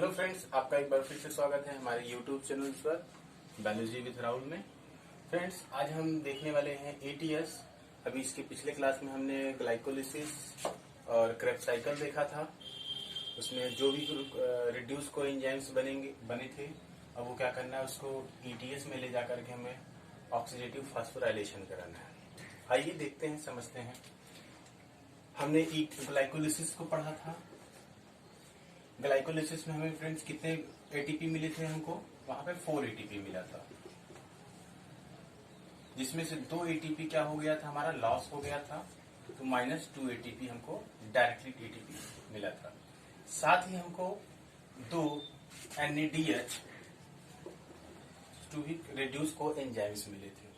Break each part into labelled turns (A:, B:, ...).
A: Hello friends, आपका एक बार फिर से स्वागत है हमारे यूट्यूब चैनल पर बायोलॉजी विद राहुल में। फ्रेंड्स, आज हम देखने वाले हैं एटीएस। अभी इसके पिछले क्लास में हमने ग्लाइकोलिसिस और क्रेब्स साइकिल देखा था। उसमें जो भी रिड्यूस को एंजाइम्स बने थे, अब वो क्या करना है, उसको ईटीएस में ले जाकर के हमें ऑक्सीडेटिव फास्फोराइलेशन कराना है। आइए देखते हैं, समझते हैं। हमने ग्लाइकोलिसिस को पढ़ा था। ग्लाइकोलिसिस में हमें फ्रेंड्स कितने एटीपी मिले थे हमको? वहां पे 4 एटीपी मिला था, जिसमें से 2 एटीपी क्या हो गया था, हमारा लॉस हो गया था। तो -2 एटीपी हमको डायरेक्टली एटीपी मिला था। साथ ही हमको 2 NADH टू भी रिड्यूस को एंजाइम्स मिले थे।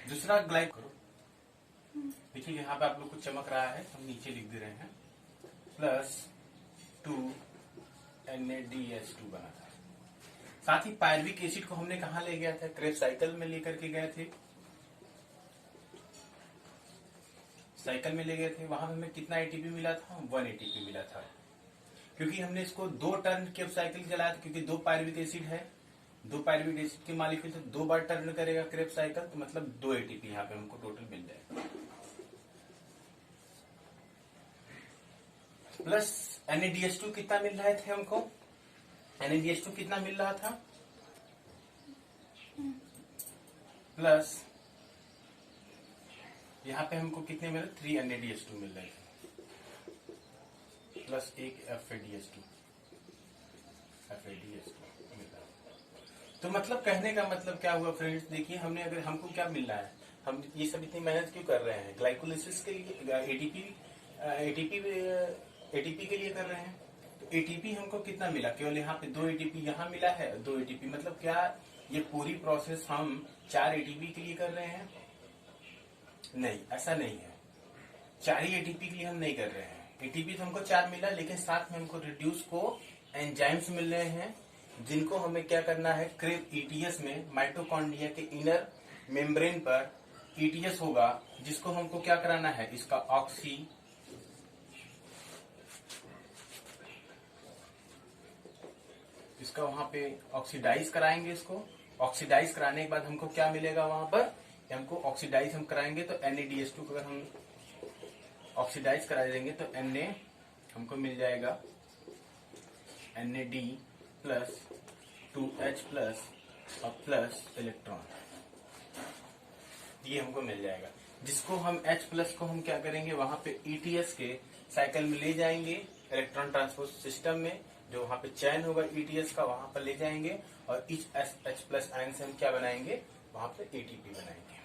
A: दूसरा ग्लाइको, देखिए यहाँ पे आप लोग को चमक रहा है, हम नीचे लिख दे रहे हैं, +2 NADH2 बना था। साथ ही पायरविक एसिड को हमने कहा ले गया था? क्रेब्स साइकिल में लेकर के गए थे। साइकिल में ले गए थे, वहां हमें कितना एटीपी मिला था? 1 एटीपी मिला था। क्योंकि हमने इसको 2 टर्न क्रेब्स साइकिल चलाया था, क्योंकि 2 पायरविक एसिड है, 2 पायरविक एसिड के मॉलिक्यूल से 2 बार टर्न करेगा क्रेब्स साइकिल, तो मतलब 2 एटीपी यहाँ पे हमको टोटल मिल जाएगा। प्लस NADH2 कितना मिल रहे थे हमको? NADH2 कितना मिल रहा था? प्लस यहाँ पे हमको कितने मिले? 3 NADH2 मिल रहे थे, प्लस 1 FADH2 मिल रहा है। तो मतलब कहने का मतलब क्या हुआ फ्रेंड्स? देखिए, हमने अगर हमको क्या मिल रहा है, हम ये सब इतनी मेहनत क्यों कर रहे हैं? ग्लाइकोलिसिस के लिए एटीपी के लिए कर रहे हैं। तो एटीपी हमको कितना मिला? केवल यहाँ पे 2 एटीपी यहाँ मिला है, 2 एटीपी। मतलब क्या ये पूरी प्रोसेस हम 4 एटीपी के लिए कर रहे हैं? नहीं, ऐसा नहीं है। 4 ही एटीपी के लिए हम नहीं कर रहे हैं। एटीपी तो हमको 4 मिला, लेकिन साथ में हमको रिड्यूस को एंजाइम्स मिल रहे हैं, जिनको हमें क्या करना है? क्रेब ईटीएस में माइटोकॉन्ड्रिया के इनर मेम्ब्रेन पर ईटीएस होगा, जिसको हमको क्या कराना है? इसका वहां पे ऑक्सीडाइज कराएंगे। इसको ऑक्सीडाइज कराने के बाद हमको क्या मिलेगा वहां पर? हमको ऑक्सीडाइज हम कराएंगे तो NADH2 को अगर हम ऑक्सीडाइज करा देंगे तो Na हमको मिल जाएगा NAD प्लस 2H प्लस और प्लस इलेक्ट्रॉन, ये हमको मिल जाएगा। जिसको हम H प्लस को हम क्या करेंगे? वहां पे ETS के साइकिल में ले जाएंगे, इलेक्ट्रॉन ट्रांसपोर्ट सिस्टम में, जो वहां पे चयन होगा ETS का, वहां पर ले जाएंगे और इस H प्लस आयन से हम क्या बनाएंगे? वहां पे ATP बनाएंगे।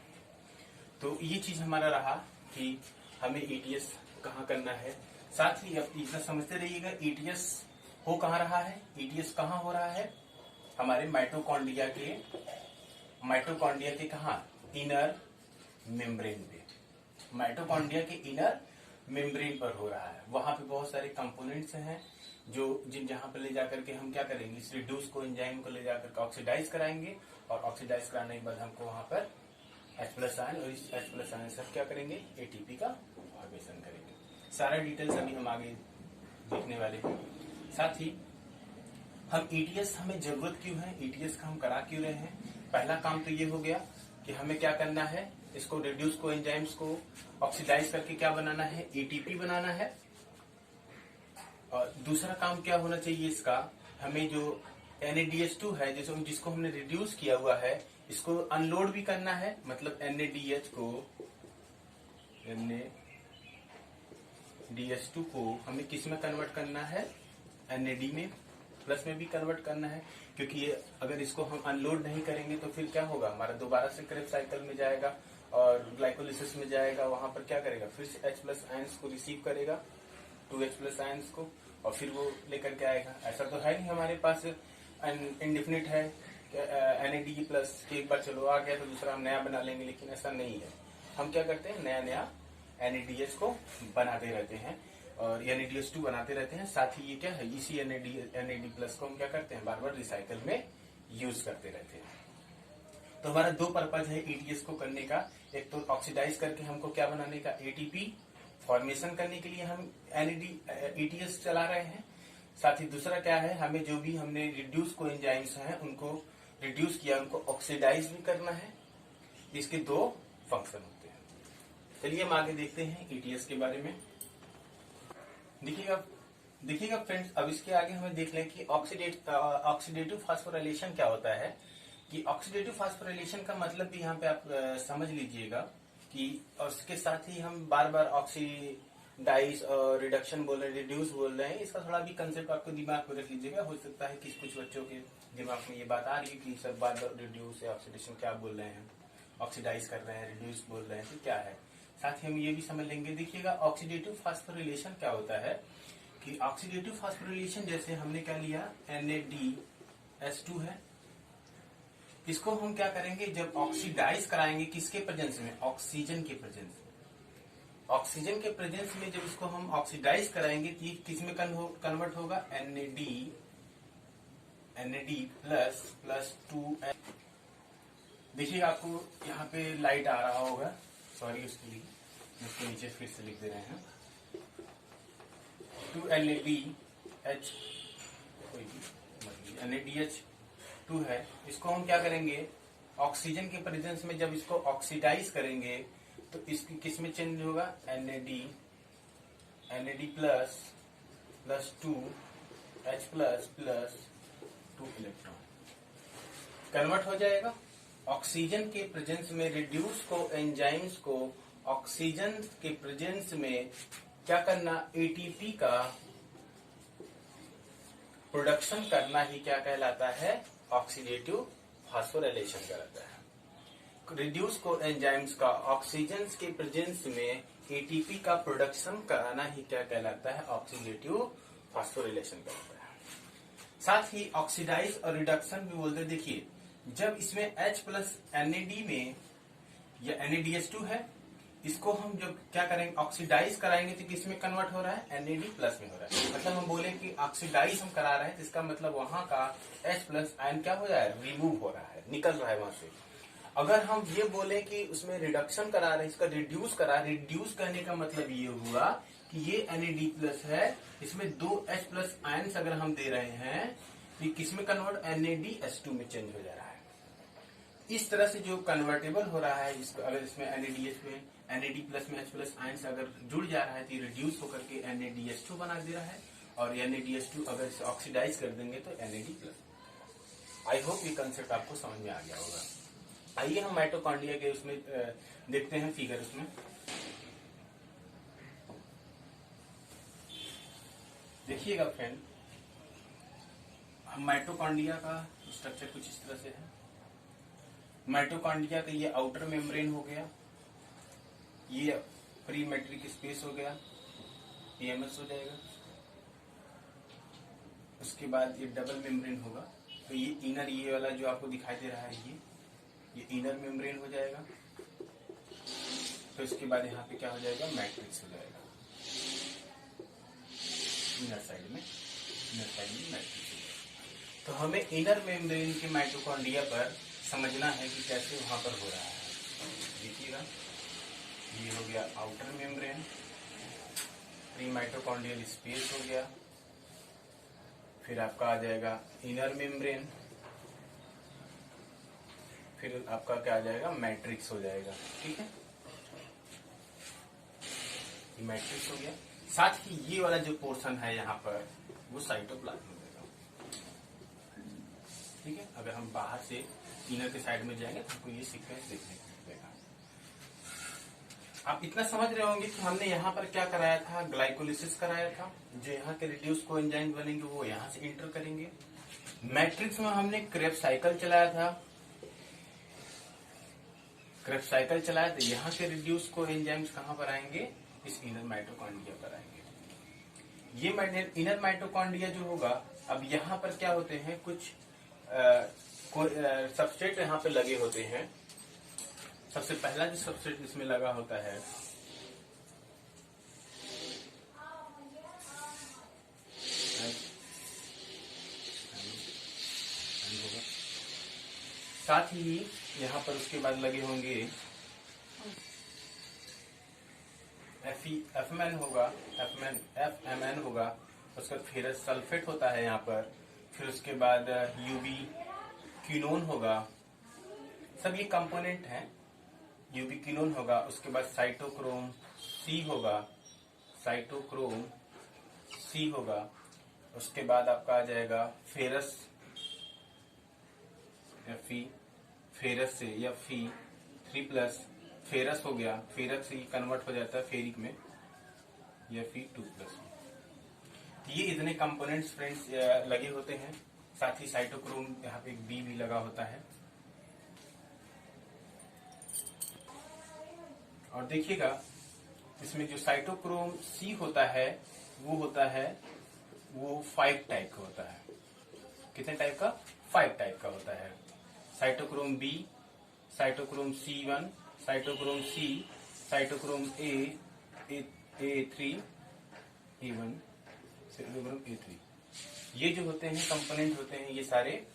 A: तो ये चीज हमारा रहा कि हमें ETS कहाँ करना है। साथ ही अब इतना समझते रहिएगा, ETS हो कहाँ रहा है? ETS कहाँ हो रहा है? हमारे माइटोकॉन्ड्रिया के कहा? इनर मेम्ब्रेन पे। माइटोकॉन्ड्रिया के इनर मेम्ब्रेन पर हो रहा है। वहां पे बहुत सारे कंपोनेंट्स हैं जहां पर ले जाकर के हम क्या करेंगे? इस रिड्यूस को एंजाइम को ले जाकर के ऑक्सीडाइज कराएंगे, और ऑक्सीडाइज कराने के बाद हमको वहां पर H प्लस आयन, और इस H प्लस आयन से क्या करेंगे? एटीपी का फॉर्मेशन करेंगे। सारा डिटेल्स अभी हम आगे देखने वाले हैं। साथ ही हम ETS हमें जरूरत क्यों है? ETS का हम करा क्यों रहे हैं? पहला काम तो ये हो गया कि हमें क्या करना है? इसको रिड्यूस को एंजाइम्स को ऑक्सीडाइज करके क्या बनाना है? एटीपी बनाना है। और दूसरा काम क्या होना चाहिए इसका? हमें जो NADH2 है, जिसको हमने रिड्यूस किया हुआ है, इसको अनलोड भी करना है। मतलब NADH2 को हमें किस में कन्वर्ट करना है? NAD में, प्लस में भी कन्वर्ट करना है। क्योंकि ये अगर इसको हम अनलोड नहीं करेंगे तो फिर क्या होगा? हमारा दोबारा से क्रेब्स साइकिल में जाएगा और ग्लाइकोलिसिस में जाएगा। वहां पर क्या करेगा? फिर से H प्लस आयंस को रिसीव करेगा, 2H प्लस आयंस को, और फिर वो लेकर के आएगा। ऐसा तो है नहीं हमारे पास इंडेफिनिट है NAD प्लस कि एक बार चलो आ गया तो दूसरा हम नया बना लेंगे, लेकिन ऐसा नहीं है। हम क्या करते हैं? नया नया NADH को बनाते रहते हैं और NADH2 बनाते रहते हैं। साथ ही ये क्या है? इसी NAD प्लस को हम क्या करते हैं? बार बार रिसाइकल में यूज करते रहते हैं। तो हमारा 2 पर्पज है ETS को करने का। एक तो ऑक्सीडाइज करके हमको क्या बनाने का? ATP फॉर्मेशन करने के लिए हम ETS चला रहे हैं। साथ ही दूसरा क्या है, हमें जो भी हमने रिड्यूस को एंजाइम्स हैं उनको रिड्यूस किया, उनको ऑक्सीडाइज भी करना है। इसके दो फंक्शन होते हैं। चलिए हम आगे देखते हैं ईटीएस के बारे में। देखिएगा फ्रेंड्स, अब इसके आगे हमें देख लें कि ऑक्सीडेटिव फास्फोराइलेशन क्या होता है। कि ऑक्सीडेटिव फास्फोराइलेशन का मतलब भी यहाँ पे आप समझ लीजिएगा कि, और उसके साथ ही हम बार बार ऑक्सीडाइज और रिडक्शन बोल रहे हैं, रिड्यूस बोल रहे हैं, इसका थोड़ा भी कंसेप्ट आपको दिमाग में रख लीजिएगा। हो सकता है कि कुछ बच्चों के दिमाग में ये बात आ रही है कि सर बार बार रिड्यूस या ऑक्सीडेशन क्या बोल रहे हैं, ऑक्सीडाइज कर रहे हैं, रिड्यूस बोल रहे हैं, तो क्या है। साथ ही हम ये भी समझ लेंगे। देखिएगा ऑक्सीडेटिव फास्फोराइलेशन क्या होता है कि ऑक्सीडेटिव फास्फोराइलेशन, जैसे हमने क्या लिया, NADH2 है, इसको हम क्या करेंगे, जब ऑक्सीडाइज कराएंगे किसके प्रेजेंस में, ऑक्सीजन के प्रेजेंस में। ऑक्सीजन के प्रेजेंस में जब इसको हम ऑक्सीडाइज कराएंगे तो किस में कन्वर्ट होगा, NAD++2। देखिए आपको यहाँ पे लाइट आ रहा होगा, सॉरी उसके लिए, इसके नीचे फिर से लिख दे रहे हैं। 2NADH2 है, इसको हम क्या करेंगे, ऑक्सीजन के प्रेजेंस में जब इसको ऑक्सीडाइज करेंगे तो इसकी किस में चेंज होगा, NAD++2H++2 इलेक्ट्रॉन कन्वर्ट हो जाएगा। ऑक्सीजन के प्रेजेंस में रिड्यूस को एंजाइम्स को ऑक्सीजन के प्रेजेंस में क्या करना, एटीपी का प्रोडक्शन करना ही क्या कहलाता है, ऑक्सीडेटिव फास्फोराइलेशन कहलाता है। रिड्यूस को एंजाइम्स का ऑक्सीजन के प्रेजेंस में एटीपी का प्रोडक्शन कराना ही क्या कहलाता है, ऑक्सीडेटिव फास्फोराइलेशन कहलाता है। साथ ही ऑक्सीडाइज और रिडक्शन भी बोलते हैं। देखिए जब इसमें H+NAD में या NADH2 है, इसको हम जब क्या करेंगे, ऑक्सीडाइज कराएंगे तो किसमें कन्वर्ट हो रहा है, NAD+ में हो रहा है। मतलब हम बोले कि ऑक्सीडाइज हम करा रहे हैं तो इसका मतलब वहां का H+ आयन क्या हो रहा है, रिमूव हो रहा है, निकल रहा है वहां से। अगर हम ये बोले कि उसमें रिडक्शन करा रहे हैं, इसका रिड्यूस रिड्यूस करने का मतलब ये हुआ कि ये NAD+ है, इसमें 2 H+ आयन्स अगर हम दे रहे हैं तो किसमें कन्वर्ट, NADH2 में चेंज हो जा रहा है। इस तरह से जो कन्वर्टेबल हो रहा है, इसको अगर इसमें NADH में NAD+ में H+ आयन्स अगर जुड़ जा रहा है तो रिड्यूस होकर के NADH2 बना दे रहा है, और NADH2 अगर इसे ऑक्सीडाइज कर देंगे तो NAD+। आई होप ये कंसेप्ट आपको समझ में आ गया होगा। आइए हम माइटोकॉन्ड्रिया के उसमें देखते हैं फिगर। उसमें देखिएगा फ्रेंड, हम माइटोकॉन्ड्रिया का स्ट्रक्चर कुछ इस तरह से है। माइटोकॉन्ड्रिया का ये आउटर मेम्ब्रेन हो गया, ये प्री मैट्रिक स्पेस हो गया, PMS हो जाएगा। उसके बाद ये डबल मेम्ब्रेन होगा, तो ये इनर, ये वाला जो आपको दिखाई दे रहा है ये इनर मेम्ब्रेन हो जाएगा। तो इसके बाद यहाँ पे क्या हो जाएगा, मैट्रिक्स हो जाएगा, इनर साइड में मैट्रिक्स हो जाएगा। तो हमें इनर मेम्ब्रेन के माइटोकॉन्ड्रिया पर समझना है कि कैसे वहां पर हो रहा है। देखिएगा ये हो गया outer membrane, pre mitochondrial space हो गया, फिर आपका आ जाएगा इनर मेम्ब्रेन, फिर आपका क्या आ जाएगा, मैट्रिक्स हो जाएगा। ठीक है, ये मैट्रिक्स हो गया। साथ ही ये वाला जो पोर्शन है यहाँ पर वो साइटोप्लाज्म होगा। ठीक है, अगर हम बाहर से इनर के साइड में जाएंगे तो आपको ये सीक्वेंस देखने को मिलेगा। आप इतना समझ रहे होंगे कि हमने यहाँ पर क्या कराया था, ग्लाइकोलिसिस कराया था। जो यहाँ के रिड्यूस कोएंजाइम बनेंगे वो यहाँ से इंटर करेंगे। मैट्रिक्स में हमने क्रेब्स साइकिल चलाया था, क्रेब्स साइकिल चलाया तो यहाँ के रिड्यूस कोएंजाइम्स कहाँ पर आएंगे, इस इनर माइटोकॉन्ड्रिया पर आएंगे। ये इनर माइटोकॉन्ड्रिया जो होगा, अब यहाँ पर क्या होते हैं, कुछ सबस्ट्रेट यहाँ पे लगे होते हैं। सबसे पहला जो सबस्ट्रेट इसमें लगा होता है साथ ही यहाँ पर उसके बाद लगे होंगे FMN होगा, FMN होगा, उसके बाद फेरस सल्फेट होता है यहाँ पर, फिर उसके बाद यूबी क्विनोन होगा, सब ये कंपोनेंट हैं। यूबी क्विनोन होगा, उसके बाद साइटोक्रोम सी होगा, साइटोक्रोम सी होगा, उसके बाद आपका आ जाएगा फेरस Fe, फेरस से या Fe3+, फेरस हो गया, फेरस से कन्वर्ट हो जाता है फेरिक में, या Fe2+। ये इतने कंपोनेंट्स फ्रेंड्स लगे होते हैं। साथ ही साइटोक्रोम यहाँ पे एक बी भी लगा होता है। और देखिएगा इसमें जो साइटोक्रोम सी होता है वो 5 टाइप का होता है। कितने टाइप का? 5 टाइप का होता है। Cytochrome B, cytochrome C1, cytochrome C, cytochrome A3, A1, cytochrome A3। ये जो होते हैं कंपोनेंट होते हैं, ये सारे,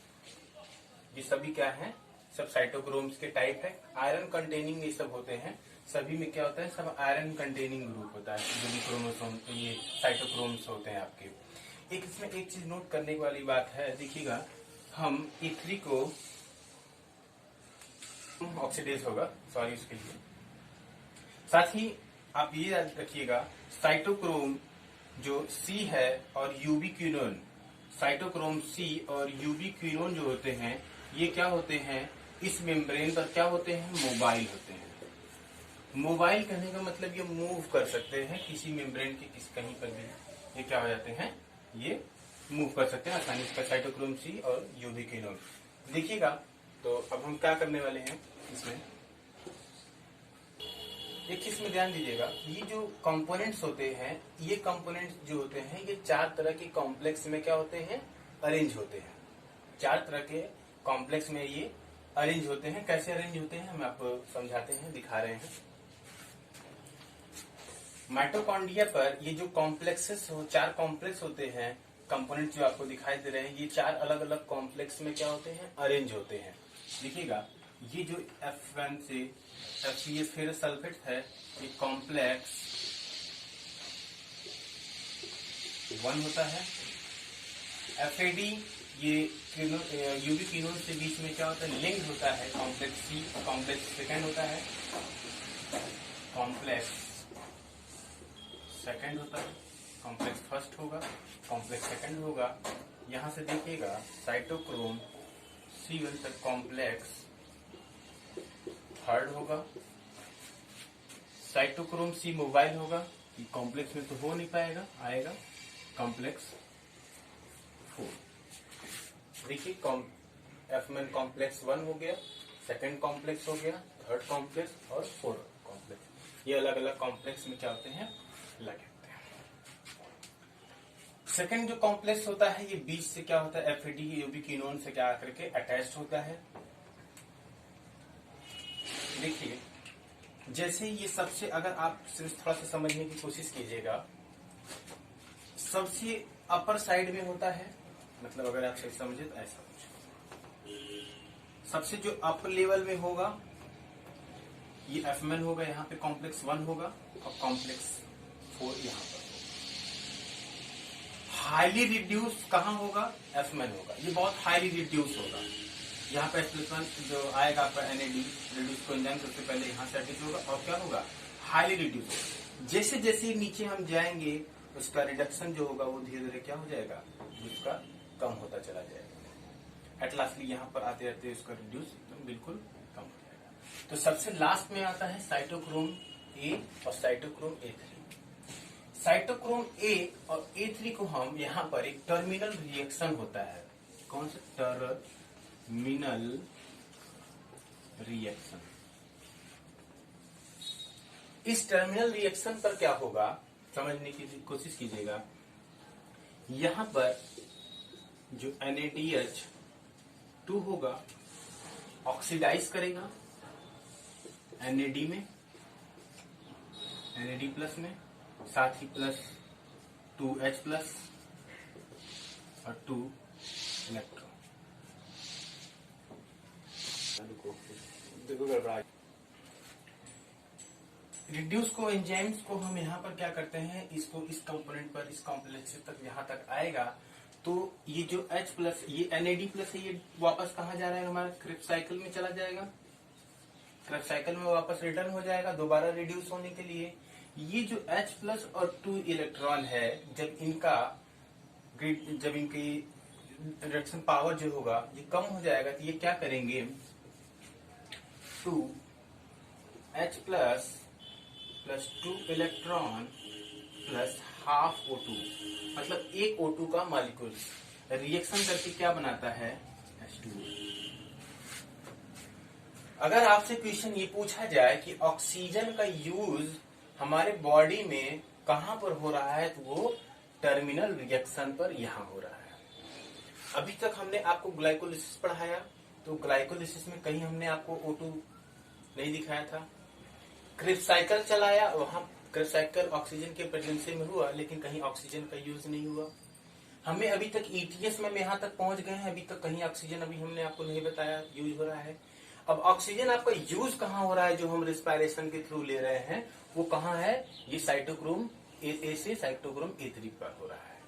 A: ये सभी क्या हैं? सब साइटोक्रोम्स के टाइप है। आयरन कंटेनिंग ये सब होते हैं। सभी में क्या होता है? सब आयरन कंटेनिंग ग्रुप होता है। जो भी क्रोमोसोम ये साइटोक्रोम्स होते हैं आपके। एक इसमें एक चीज नोट करने वाली बात है, देखिएगा हम E3 को ऑक्सीडेज होगा, सॉरी उसके लिए। साथ ही आप ये याद रखिएगा साइटोक्रोम जो सी है और यूबी क्विनोन, साइटोक्रोम सी और यूबी क्विनोन जो होते हैं, ये क्या होते हैं? इस मेम्ब्रेन पर क्या होते हैं? मोबाइल होते हैं। मोबाइल कहने का मतलब ये मूव कर सकते हैं किसी मेम्ब्रेन के कहीं पर भी, ये क्या हो जाते हैं? ये मूव कर सकते हैं आसानी से, साइटोक्रोम सी और यूबी क्विनोन। देखिएगा तो अब हम क्या करने वाले हैं इसमें, एक चीज में ध्यान दीजिएगा, ये जो कंपोनेंट्स होते हैं, ये कंपोनेंट्स जो होते हैं, ये 4 तरह के कॉम्प्लेक्स में क्या होते हैं? अरेंज होते हैं। 4 तरह के कॉम्प्लेक्स में ये अरेंज होते हैं। कैसे अरेंज होते हैं हम आपको समझाते हैं, दिखा रहे हैं। माइटोकॉन्ड्रिया पर ये जो कॉम्प्लेक्सेस 4 कॉम्प्लेक्स होते हैं, कंपोनेंट जो आपको दिखाई दे रहे हैं, ये 4 अलग अलग कॉम्प्लेक्स में क्या होते हैं? अरेंज होते हैं। देखिएगा ये जो F1 से F फेरस सल्फेट है, ये कॉम्प्लेक्स 1 होता है। FAD ये यूबी क्विनोन से बीच में क्या होता है? लिंक होता है, कॉम्प्लेक्स सी, कॉम्प्लेक्स सेकेंड होता है, कॉम्प्लेक्स सेकेंड होता है, कॉम्प्लेक्स फर्स्ट होगा, कॉम्प्लेक्स सेकेंड होगा। यहां से देखिएगा साइटोक्रोम C1 तक कॉम्प्लेक्स थर्ड होगा, साइटोक्रोम सी मोबाइल होगा, ये कॉम्प्लेक्स में तो हो नहीं पाएगा, आएगा कॉम्प्लेक्स 4। देखिए F1 कॉम्प्लेक्स 1 हो गया, सेकंड कॉम्प्लेक्स हो गया, थर्ड कॉम्प्लेक्स और फोर्थ कॉम्प्लेक्स। ये अलग अलग कॉम्प्लेक्स में क्या होते हैं? लगे होते हैं। सेकंड जो कॉम्प्लेक्स होता है, ये बीच से क्या होता है? FAD यूबी क्विनोन से क्या करके अटैच्ड होता है। देखिए जैसे ये सबसे, अगर आप सिर्फ थोड़ा सा समझने की कोशिश कीजिएगा, सबसे अपर साइड में होता है, मतलब अगर आप सही समझे तो ऐसा कुछ, सबसे जो अपर लेवल में होगा ये F1 होगा, यहाँ पे कॉम्प्लेक्स 1 होगा और कॉम्प्लेक्स 4 यहाँ पर। हाईली रिड्यूस कहाँ होगा? F1 होगा, ये बहुत हाईली रिड्यूस होगा। यहाँ पे H+1 जो आएगा आपका NAD रिड्यूस को एंजाइम, सबसे पहले यहाँ से अटैच होगा और क्या होगा? हाईली रिड्यूस होगा। जैसे जैसे नीचे हम जाएंगे उसका रिडक्शन जो होगा वो धीरे धीरे क्या हो जाएगा? उसका कम होता चला जाएगा। एट लास्टली यहाँ पर आते आते उसका रिड्यूस एकदम बिल्कुल कम हो जाएगा। तो सबसे लास्ट में आता है साइटोक्रोम A और साइटोक्रोम A3। साइटोक्रोम A और A3 को हम यहाँ पर एक टर्मिनल रिएक्शन होता है। कौन सा? Terminal reaction. इस टर्मिनल रिएक्शन पर क्या होगा समझने की कोशिश कीजिएगा। यहां पर जो NADH2 होगा ऑक्सीडाइज करेगा NAD में, NAD+ में, साथ ही प्लस 2H+ और 2 इलेक्ट्रॉन। देखो गड़बड़ा, रिड्यूस को एंजाइम्स को हम यहाँ पर क्या करते हैं, इसको इस कंपोनेंट पर, इस कॉम्प्लेक्स तक यहाँ तक आएगा तो ये जो H प्लस, ये NAD प्लस है, ये वापस कहाँ जा रहा है, हमारा क्रेब्स साइकिल में चला जाएगा, क्रेब्स साइकिल में वापस रिटर्न हो जाएगा दोबारा रिड्यूस होने के लिए। ये जो H प्लस और 2 इलेक्ट्रॉन है, जब इनकी रिडक्शन पावर जो होगा ये कम हो जाएगा तो ये क्या करेंगे, 2H plus 2 electron plus half O2, मतलब एक O2 का मॉलिक्यूल रिएक्शन करके क्या बनाता है, H2O। अगर आपसे क्वेश्चन ये पूछा जाए कि ऑक्सीजन का यूज हमारे बॉडी में कहां पर हो रहा है, तो वो टर्मिनल रिएक्शन पर यहां हो रहा है। अभी तक हमने आपको ग्लाइकोलिसिस पढ़ाया, तो ग्लाइकोलिसिस में कहीं हमने आपको O2 नहीं दिखाया था। क्रेब्स साइकिल चलाया, वहां क्रेब्स साइकिल ऑक्सीजन के प्रेजेंसी में हुआ, लेकिन कहीं ऑक्सीजन का यूज नहीं हुआ। हमें अभी तक ETS में यहाँ तक पहुंच गए हैं, अभी तक कहीं ऑक्सीजन अभी हमने आपको नहीं बताया यूज हो रहा है। अब ऑक्सीजन आपका यूज कहाँ हो रहा है, जो हम रिस्पायरेशन के थ्रू ले रहे हैं वो कहाँ है, ये साइटोक्रोम A से साइटोक्रोम A3 पर हो रहा है,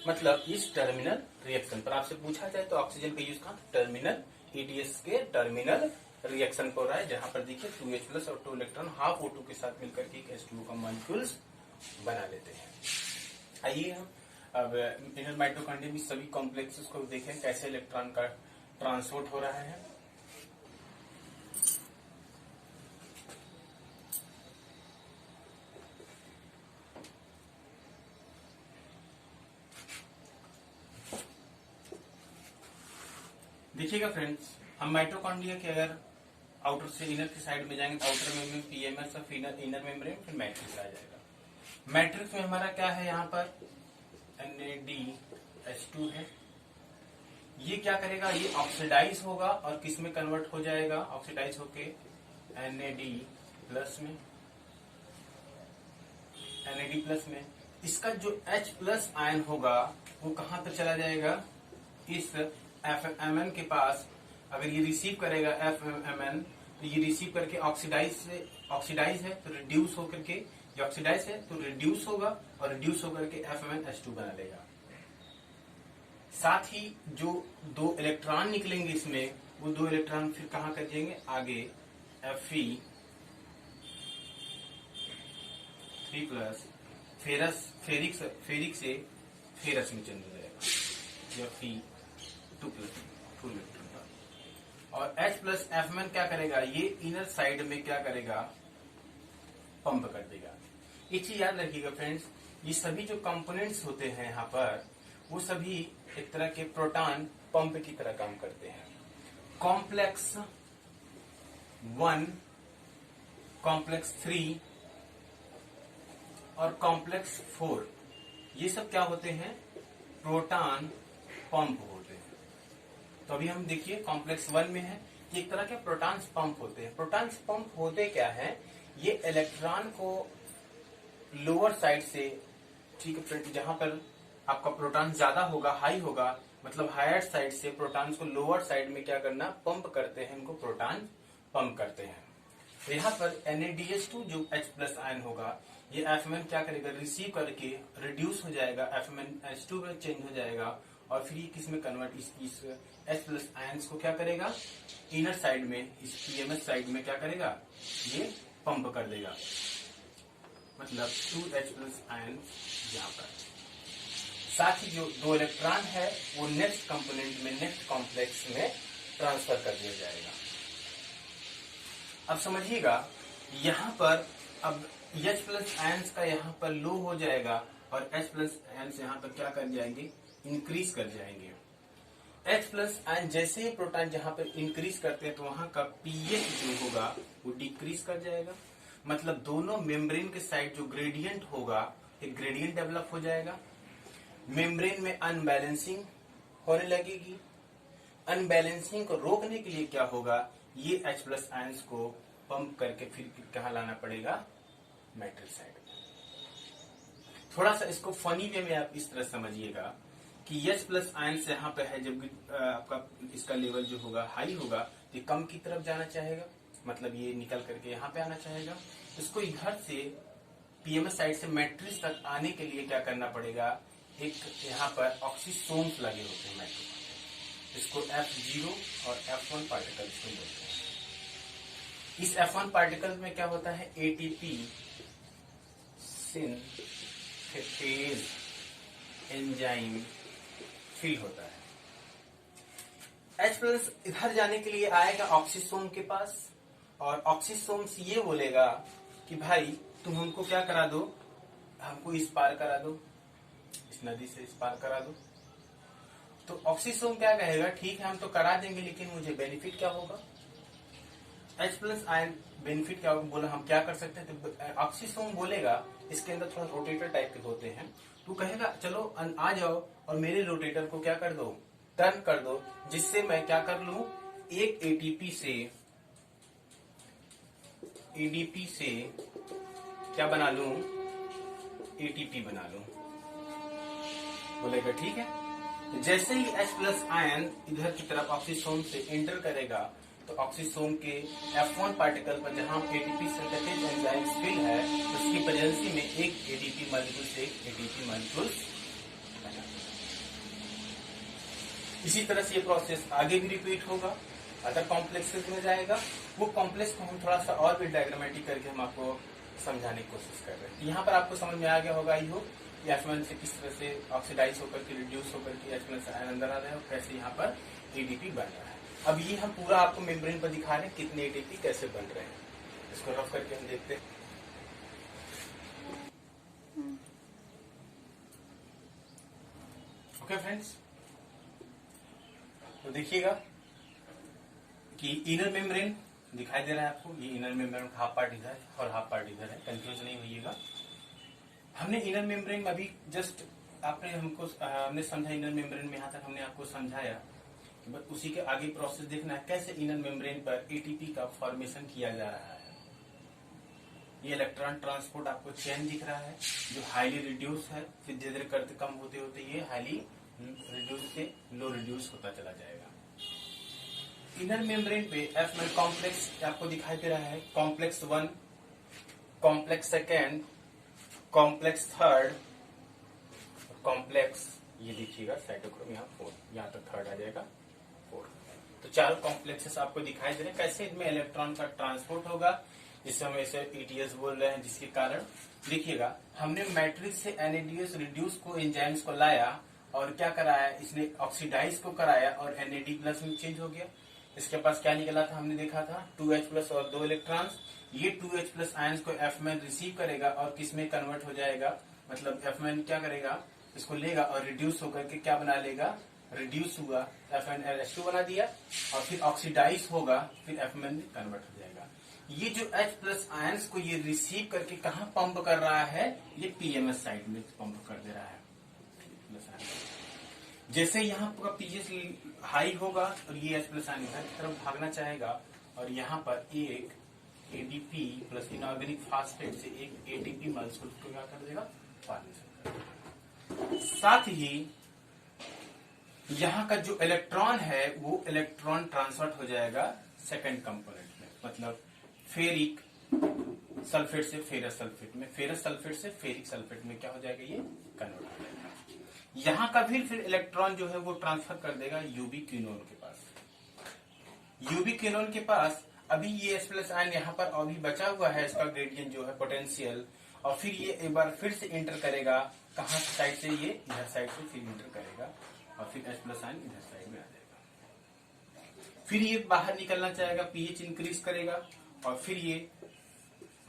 A: मतलब इस टर्मिनल रिएक्शन पर। आपसे पूछा जाए तो ऑक्सीजन का यूज कहाँ, टर्मिनल ETS के टर्मिनल रिएक्शन पर हो रहा है, जहां पर देखिए 2H प्लस और 2 इलेक्ट्रॉन हाफ O2 के साथ मिलकर के एक H2O का मॉलिक्यूल्स बना लेते हैं। आइए हम अब इनर माइटोकॉन्ड्रिया में सभी कॉम्प्लेक्सेस को देखें कैसे इलेक्ट्रॉन का ट्रांसपोर्ट हो रहा है। देखिएगा फ्रेंड्स, हम माइटोकॉन्ड्रिया के अगर आउटर से इनर की साइड में जाएंगे तो आउटर में PMS और इनर मेम्ब्रेन, फिर मैट्रिक्स आ जाएगा। मैट्रिक्स में हमारा क्या है, यहाँ पर NADH2 है। ये क्या करेगा, ये ऑक्सीडाइज होगा और किस में कन्वर्ट हो जाएगा, ऑक्सीडाइज होके NAD प्लस में, NAD प्लस में। इसका जो H प्लस आयन होगा वो कहां पर चला जाएगा, इस FMN के पास। अगर ये रिसीव करेगा FMN, तो ये रिसीव करके ऑक्सीडाइज है तो रिड्यूस होकर के, ये ऑक्सीडाइज है तो रिड्यूस होगा और रिड्यूस होकर के FMNH2 बना लेगा। साथ ही जो 2 इलेक्ट्रॉन निकलेंगे इसमें, वो 2 इलेक्ट्रॉन फिर कहां कर जाएंगे, आगे Fe3 प्लस फेरिक से फेरस में चला जाएगा, या Fe2 प्लस फुल इलेक्ट्रॉन। और H प्लस FMN क्या करेगा, ये इनर साइड में क्या करेगा, पंप कर देगा। एक चीज याद रखिएगा फ्रेंड्स, ये सभी जो कंपोनेंट्स होते हैं यहाँ पर, वो सभी एक तरह के प्रोटॉन पंप की तरह काम करते हैं। कॉम्प्लेक्स 1, कॉम्प्लेक्स 3 और कॉम्प्लेक्स 4, ये सब क्या होते हैं, प्रोटॉन पंप होते हैं। तो अभी हम देखिए कॉम्प्लेक्स 1 में है कि एक तरह के प्रोटॉन्स पंप होते हैं। प्रोटॉन्स पंप होते क्या है, ये इलेक्ट्रॉन को लोअर साइड से, ठीक है, जहां पर आपका प्रोटॉन ज्यादा होगा, हाई होगा, मतलब हायर साइड से प्रोटॉन्स को लोअर साइड में क्या करना, पंप करते हैं, इनको प्रोटॉन पंप करते हैं। तो यहाँ पर NADH2 जो H प्लस आयन होगा, ये FMN क्या करेगा, रिसीव करके रिड्यूस हो जाएगा, FMNH2 में चेंज हो जाएगा और फिर ये किस में कन्वर्ट, इस H प्लस आयन्स को क्या करेगा, इनर साइड में, इस PMS साइड में क्या करेगा, ये पंप कर देगा, मतलब 2H प्लस आयन यहाँ पर। साथ ही जो 2 इलेक्ट्रॉन है वो नेक्स्ट कंपोनेंट में, नेक्स्ट कॉम्प्लेक्स में ट्रांसफर कर दिया जाएगा। अब समझिएगा, यहाँ पर अब H प्लस आयन्स का यहाँ पर लो हो जाएगा और H प्लस आयन्स यहाँ पर क्या कर जाएंगे, इंक्रीज कर जाएंगे। H प्लस आयन जैसे ही प्रोटॉन जहां पर इंक्रीज करते हैं तो वहां का pH जो होगा वो डिक्रीज कर जाएगा, मतलब दोनों मेम्ब्रेन के साइड जो ग्रेडियंट होगा, एक ग्रेडियंट डेवलप हो जाएगा। मेम्ब्रेन में अनबैलेंसिंग होने लगेगी। अनबैलेंसिंग को रोकने के लिए क्या होगा, ये H प्लस आयंस को पंप करके फिर कहाँ लाना पड़ेगा, मैट्रिक्स साइड में। थोड़ा सा इसको फनी वे में आप इस तरह समझिएगा कि H प्लस आयंस यहाँ पे है, जब आपका इसका लेवल जो होगा हाई होगा, तो कम की तरफ जाना चाहेगा, मतलब ये निकल करके यहाँ पे आना चाहेगा। इसको इधर से पीएमएस साइड से मैट्रिक्स तक आने के लिए क्या करना पड़ेगा, एक यहाँ पर ऑक्सीसोम्स लगे होते हैं माइटोकॉन्ड्रिया, इसको F0 और F1 पार्टिकल इसको बोलते हैं। इस F1 पार्टिकल में क्या होता है, एटीपी सिंथेटेज एंजाइम फिल होता है। H प्लस इधर जाने के लिए आएगा ऑक्सीसोम के पास, और ऑक्सीसोम्स ये बोलेगा कि भाई तुम हमको क्या करा दो, हमको इस पार करा दो, इस नदी से इस पार करा दो। तो ऑक्सीसोम क्या कहेगा, ठीक है हम तो करा देंगे, लेकिन मुझे बेनिफिट क्या होगा। H प्लस आयन बेनिफिट क्या होगा, बोला हम क्या कर सकते हैं। तो ऑक्सीसोम बोलेगा, इसके अंदर थोड़ा रोटेटर टाइप के होते हैं, तो कहेगा चलो आ जाओ और मेरे रोटेटर को क्या कर दो, टर्न कर दो, जिससे मैं क्या कर लूं, एक एटीपी से एडीपी से क्या बना लूं, एटीपी बना लूं। बोलेगा ठीक है। तो जैसे ही H प्लस आयन इधर की तरफ ऑक्सीसोम से एंटर करेगा, तो ऑक्सीसोम के F1 पार्टिकल पर जहां एटीपी सिंथेटेज एंजाइम फिल है, उसकी प्रेजेंसी में एक एटीपी मॉलिक्यूल से एक एटीपी मॉलिक्यूल। इसी तरह से ये प्रोसेस आगे भी रिपीट होगा, अदर कॉम्प्लेक्सेस में जाएगा। वो कॉम्प्लेक्स को हम थोड़ा सा और भी डायग्रामेटिक करके हम आपको समझाने की कोशिश कर रहे हैं। यहाँ पर आपको समझ में आ गया होगा आई होप, F1 से किस तरह से ऑक्सीडाइज होकर के रिड्यूस होकर के H प्लस आयन अंदर आ रहा है, और कैसे यहाँ पर एडीपी बन रहा है। अब ये हम पूरा आपको मेम्ब्रेन पर दिखा रहे हैं कितने एडीपी कैसे बन रहे हैं। इसको रफ करके हम देखते हैं। ओके फ्रेंड्स, तो देखिएगा कि इनर मेम्ब्रेन दिखाई दे रहा है आपको। ये इनर मेम्ब्रेन का हाफ पार्ट इधर और हाफ पार्ट इधर है, कंफ्यूज नहीं होइएगा। हमने इनर मेम्ब्रेन में अभी जस्ट हमने समझा, इनर मेम्ब्रेन में यहाँ तक हमने आपको समझाया, बस उसी के आगे प्रोसेस देखना है कैसे इनर मेम्ब्रेन पर एटीपी का फॉर्मेशन किया जा रहा है। ये इलेक्ट्रॉन ट्रांसपोर्ट आपको चेन दिख रहा है जो हाईली रिड्यूस है, फिर धीरे धीरे करते कम होते होते ये हाईली रिड्यूस से लो रिड्यूस होता चला जाएगा। इनर मेम्ब्रेन पे F में कॉम्प्लेक्स आपको दिखाई दे रहा है, complex 1, complex second, complex third, complex ये देखिएगा साइटोक्रोम यहाँ 4, यहाँ तक थर्ड आ जाएगा 4। तो 4 कॉम्प्लेक्सेस आपको दिखाई दे रहे हैं। कैसे इनमें इलेक्ट्रॉन का ट्रांसपोर्ट होगा, जिससे हम इसे ETS बोल रहे हैं, जिसके कारण देखिएगा हमने मैट्रिक्स से NADH रिड्यूस को एंजाइम्स को लाया और क्या कराया, इसने ऑक्सीडाइज को कराया और NAD प्लस में चेंज हो गया। इसके पास क्या निकला था, हमने देखा था 2H प्लस और 2 इलेक्ट्रॉन्स। ये 2H प्लस आयंस को F में रिसीव करेगा और किस में कन्वर्ट हो जाएगा, मतलब F में क्या करेगा, इसको लेगा और रिड्यूस होकर के क्या बना लेगा, रिड्यूस हुआ FnH2 बना दिया, और फिर ऑक्सीडाइज होगा, फिर F में कन्वर्ट हो जाएगा। ये जो H प्लस आयंस को ये रिसीव करके कहाँ पंप कर रहा है, ये PMS साइड में पंप कर दे रहा है। जैसे यहाँ का पीएच हाई होगा और ये H प्लस आयन इधर की तरफ भागना चाहेगा, और यहाँ पर एक एडीपी प्लस इनऑर्गेनिक फास्फेट से एक एटीपी मॉलिक्यूल को क्या कर देगा, फॉर्मेशन कर देगा। साथ ही यहाँ का जो इलेक्ट्रॉन है वो इलेक्ट्रॉन ट्रांसफर हो जाएगा सेकंड कंपोनेंट में, मतलब फेरिक सल्फेट से फेरस सल्फेट में, फेरस सल्फेट से फेरिक सल्फेट में क्या हो जाएगा, ये कन्वर्ट हो जाएगा। यहाँ का फिर इलेक्ट्रॉन जो है वो ट्रांसफर कर देगा यूबी क्विनोन के पास। यूबी क्विनोन के पास अभी ये H प्लस आयन यहाँ पर अभी बचा हुआ है, इसका ग्रेडियंट जो है पोटेंशियल, और फिर ये एक बार फिर से एंटर करेगा, कहाँ साइड से, ये इधर साइड से फिर एंटर करेगा, और फिर H प्लस आयन इधर साइड में आ जाएगा। फिर ये बाहर निकलना चाहेगा, पीएच इंक्रीज करेगा, और फिर ये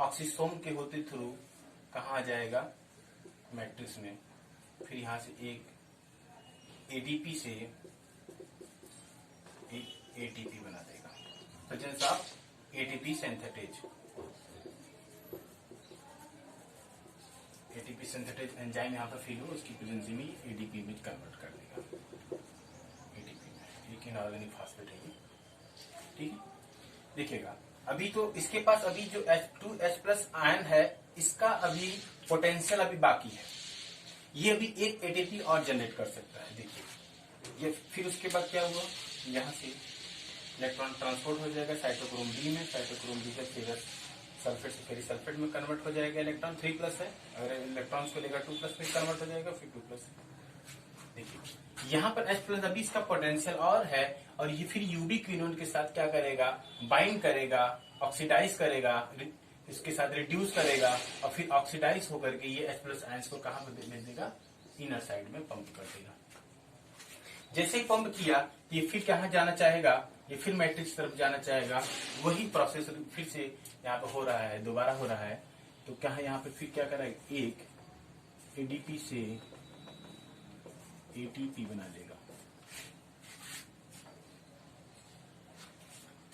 A: ऑक्सीसोम के होते थ्रू कहाँ आ जाएगा, मैट्रिक्स में। फिर यहाँ से एक एडीपी से एक एटीपी बना देगा, presence of ATP synthetase. ATP synthetase enzyme यहाँ पर फील हो, उसकी प्रेजेंस में एडीपी में कन्वर्ट कर देगा, एटीपी में। एक इनऑर्गेनिक फास्फेट है ये, ठीक है। देखिएगा अभी तो इसके पास अभी जो H2H प्लस आयन है, इसका अभी पोटेंशियल अभी बाकी है, ये अभी एक एटीपी और जनरेट कर सकता है। देखिए ये फिर उसके बाद क्या हुआ, यहाँ से इलेक्ट्रॉन ट्रांसपोर्ट हो जाएगा साइटोक्रोम बी में, साइटोक्रोम बी से फेरस सल्फेट से फेरिक सल्फेट में कन्वर्ट हो जाएगा इलेक्ट्रॉन 3+ है, अगर इलेक्ट्रॉन्स को लेकर 2+ में कन्वर्ट हो जाएगा, फिर 2+। देखिए यहाँ पर H+ अभी इसका पोटेंशियल और है, और ये फिर यूबी क्विनोन के साथ क्या करेगा, बाइंड करेगा, ऑक्सीडाइज करेगा, इसके साथ रिड्यूस करेगा, और फिर ऑक्सीडाइज होकर के ये H+ आयंस को कहां पर भेज देगा, इनर साइड में पंप कर देगा। जैसे ही पंप किया ये फिर कहां जाना चाहेगा, ये फिर मैट्रिक्स तरफ जाना चाहेगा, वही प्रोसेस फिर से यहाँ पे हो रहा है, दोबारा हो रहा है। तो क्या है यहाँ पे फिर क्या करेगा, एक एडीपी से एटीपी बना देगा।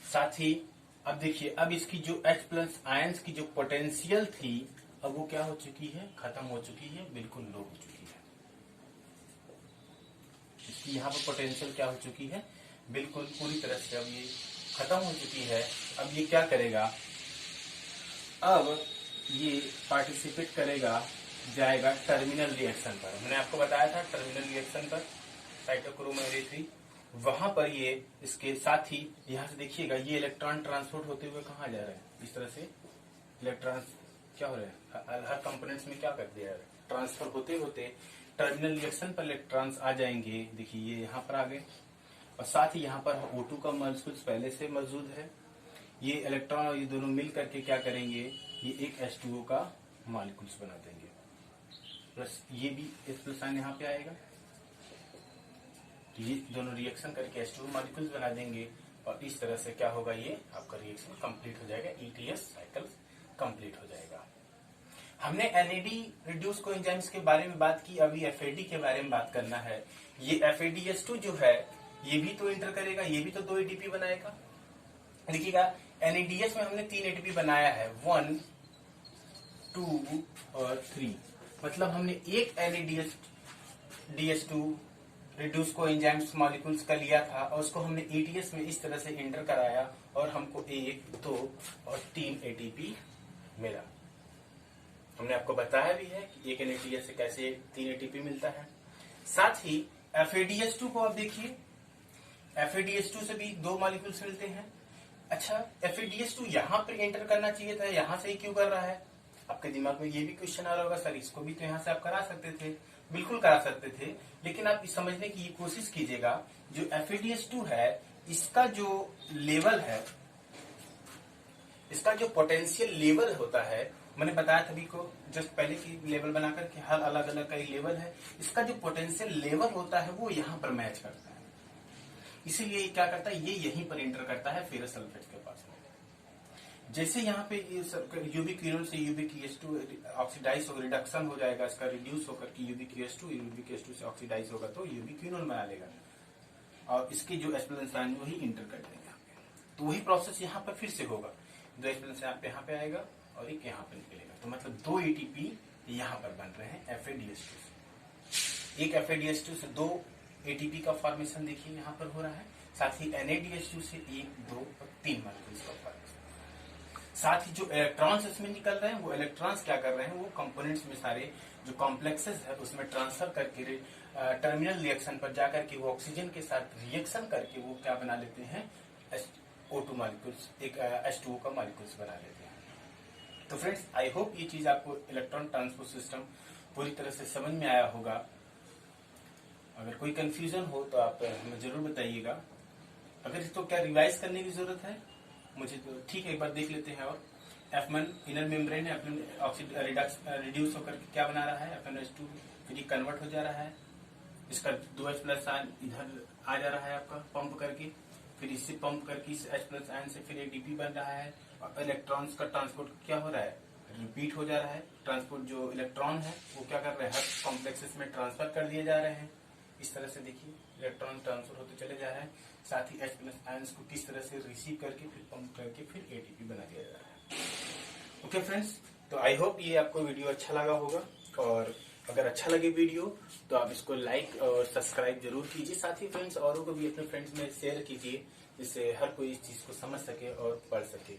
A: साथ ही अब देखिए, अब इसकी जो H+ आयंस की जो पोटेंशियल थी, अब वो क्या हो चुकी है, खत्म हो चुकी है, बिल्कुल लो हो चुकी है। इसकी यहाँ पर पोटेंशियल क्या हो चुकी है, बिल्कुल पूरी तरह से अब ये खत्म हो चुकी है। अब ये क्या करेगा, अब ये पार्टिसिपेट करेगा, जाएगा टर्मिनल रिएक्शन पर। मैंने आपको बताया था टर्मिनल रिएक्शन पर साइटोक्रोम एरे 3, वहां पर ये इसके साथ ही यहाँ से देखिएगा ये इलेक्ट्रॉन ट्रांसपोर्ट होते हुए कहाँ जा रहे हैं, इस तरह से इलेक्ट्रॉन क्या हो रहे हैं, हर कंपोनेंट्स में क्या कर दिया है, ट्रांसफर होते होते टर्मिनल रिएक्शन पर इलेक्ट्रॉन्स आ जाएंगे। देखिए ये यहाँ पर आ गए, और साथ ही यहाँ पर O2 का मॉलिक्यूल्स पहले से मौजूद है। ये इलेक्ट्रॉन और ये दोनों मिल करके क्या करेंगे, ये एक H2O का मॉलिक्यूल्स बना देंगे, प्लस ये भी H+ आयन यहाँ पे आएगा, तो ये दोनों रिएक्शन करके H2O मॉलिक्यूल्स बना देंगे, और इस तरह से क्या होगा, ये आपका रिएक्शन कंप्लीट हो जाएगा, ETS साइकिल कंप्लीट हो जाएगा। हमने NAD रिड्यूस कोएंजाइम्स के बारे में बात की, अभी FAD के बारे में बात करना है। ये FADH2 जो है ये भी तो इंटर करेगा, ये भी तो 2 ATP बनाएगा। देखिएगा NADH में हमने 3 ATP बनाया है, 1, 2 और 3, मतलब हमने एक NADH2 रिड्यूस कोएंजाइम्स मॉलिक्यूल्स का लिया था, और उसको हमने ETS में इस तरह से इंटर कराया, और हमको 1, 2 और 3 ATP मिला। हमने आपको बताया भी है कि एक NADH से कैसे 3 ATP मिलता है। साथ ही FADH2 को आप देखिए, FADH2 से भी 2 मॉलिक्यूल्स मिलते हैं। अच्छा, FADH2 यहाँ पर एंटर करना चाहिए था, यहाँ से ही क्यों कर रहा है? आपके दिमाग में ये भी क्वेश्चन आ रहा होगा, सर इसको भी तो यहाँ से आप करा सकते थे। बिल्कुल करा सकते थे, लेकिन आप समझने की कोशिश कीजिएगा, जो FADH2 है इसका जो लेवल है, इसका जो पोटेंशियल लेवल होता है, मैंने बताया तभी को जस्ट पहले की लेवल बनाकर कि हर अलग अलग का एक लेवल है, इसका जो पोटेंशियल लेवल होता है वो यहाँ पर मैच करता है। इसीलिए क्या करता है, ये यहीं पर एंटर करता है फेरस सल्फेट के पास में। जैसे यहाँ पे यूबी क्विनोन से UbCH2 ऑक्सीडाइज होकर रिडक्शन हो जाएगा, इसका रिड्यूस होकर के UbCH2 से ऑक्सीडाइज होगा तो यूबी क्विनोन बना लेगा, और इसके जो H+ आयन वही इंटर कर देगा। तो वही प्रोसेस यहाँ पर फिर से होगा, 2 H+ यहाँ पे आएगा और एक यहाँ पे निकलेगा, तो मतलब 2 ATP यहाँ पर बन रहे हैं FADH2 से। एक FADH2 से 2 ATP का फॉर्मेशन देखिए यहाँ पर हो रहा है, साथ ही NADH2 से 1, 2 और 3 मॉलिक्यूल्स का फॉर्मेशन। साथ ही जो इलेक्ट्रॉन्स इसमें निकल रहे हैं, वो इलेक्ट्रॉन्स क्या कर रहे हैं, वो कंपोनेंट्स में सारे जो कॉम्प्लेक्सेस है उसमें ट्रांसफर करके टर्मिनल रिएक्शन पर जाकर के वो ऑक्सीजन के साथ रिएक्शन करके वो क्या बना लेते हैं, O2 मॉलिक्यूल्स, एक H2O का मॉलिक्यूल्स बना लेते हैं। तो फ्रेंड्स, आई होप ये चीज आपको इलेक्ट्रॉन ट्रांसपोर्ट सिस्टम पूरी तरह से समझ में आया होगा। अगर कोई कंफ्यूजन हो तो आप हमें जरूर बताइएगा। अगर इसको क्या रिवाइज करने की जरूरत है मुझे, तो ठीक है, एक बार देख लेते हैं। और F1 इनर मेम्ब्रेन है, रिड्यूस होकर क्या बना रहा है, FnH2 फिर कन्वर्ट हो जा रहा है, इसका 2 H+ आयन इधर आ जा रहा है आपका पंप करके, फिर इससे पंप करके इस H+ आयन से फिर ATP बन रहा है, और इलेक्ट्रॉन्स का ट्रांसपोर्ट क्या हो रहा है, रिपीट हो जा रहा है। ट्रांसपोर्ट जो इलेक्ट्रॉन है वो क्या कर रहे हैं, हर कॉम्प्लेक्सेस में ट्रांसफर कर दिए जा रहे हैं। इस तरह से देखिए इलेक्ट्रॉन ट्रांसफर होते चले जा रहे हैं, साथ ही H+ आयंस को किस तरह से रिसीव करके फिर पंप करके फिर ATP बना दिया जा रहा है। ओके फ्रेंड्स, तो आई होप ये आपको वीडियो अच्छा लगा होगा, और अगर अच्छा लगे वीडियो तो आप इसको लाइक और सब्सक्राइब जरूर कीजिए। साथ ही फ्रेंड्स औरों को भी अपने फ्रेंड्स में शेयर कीजिए, जिससे हर कोई इस चीज को समझ सके और पढ़ सके।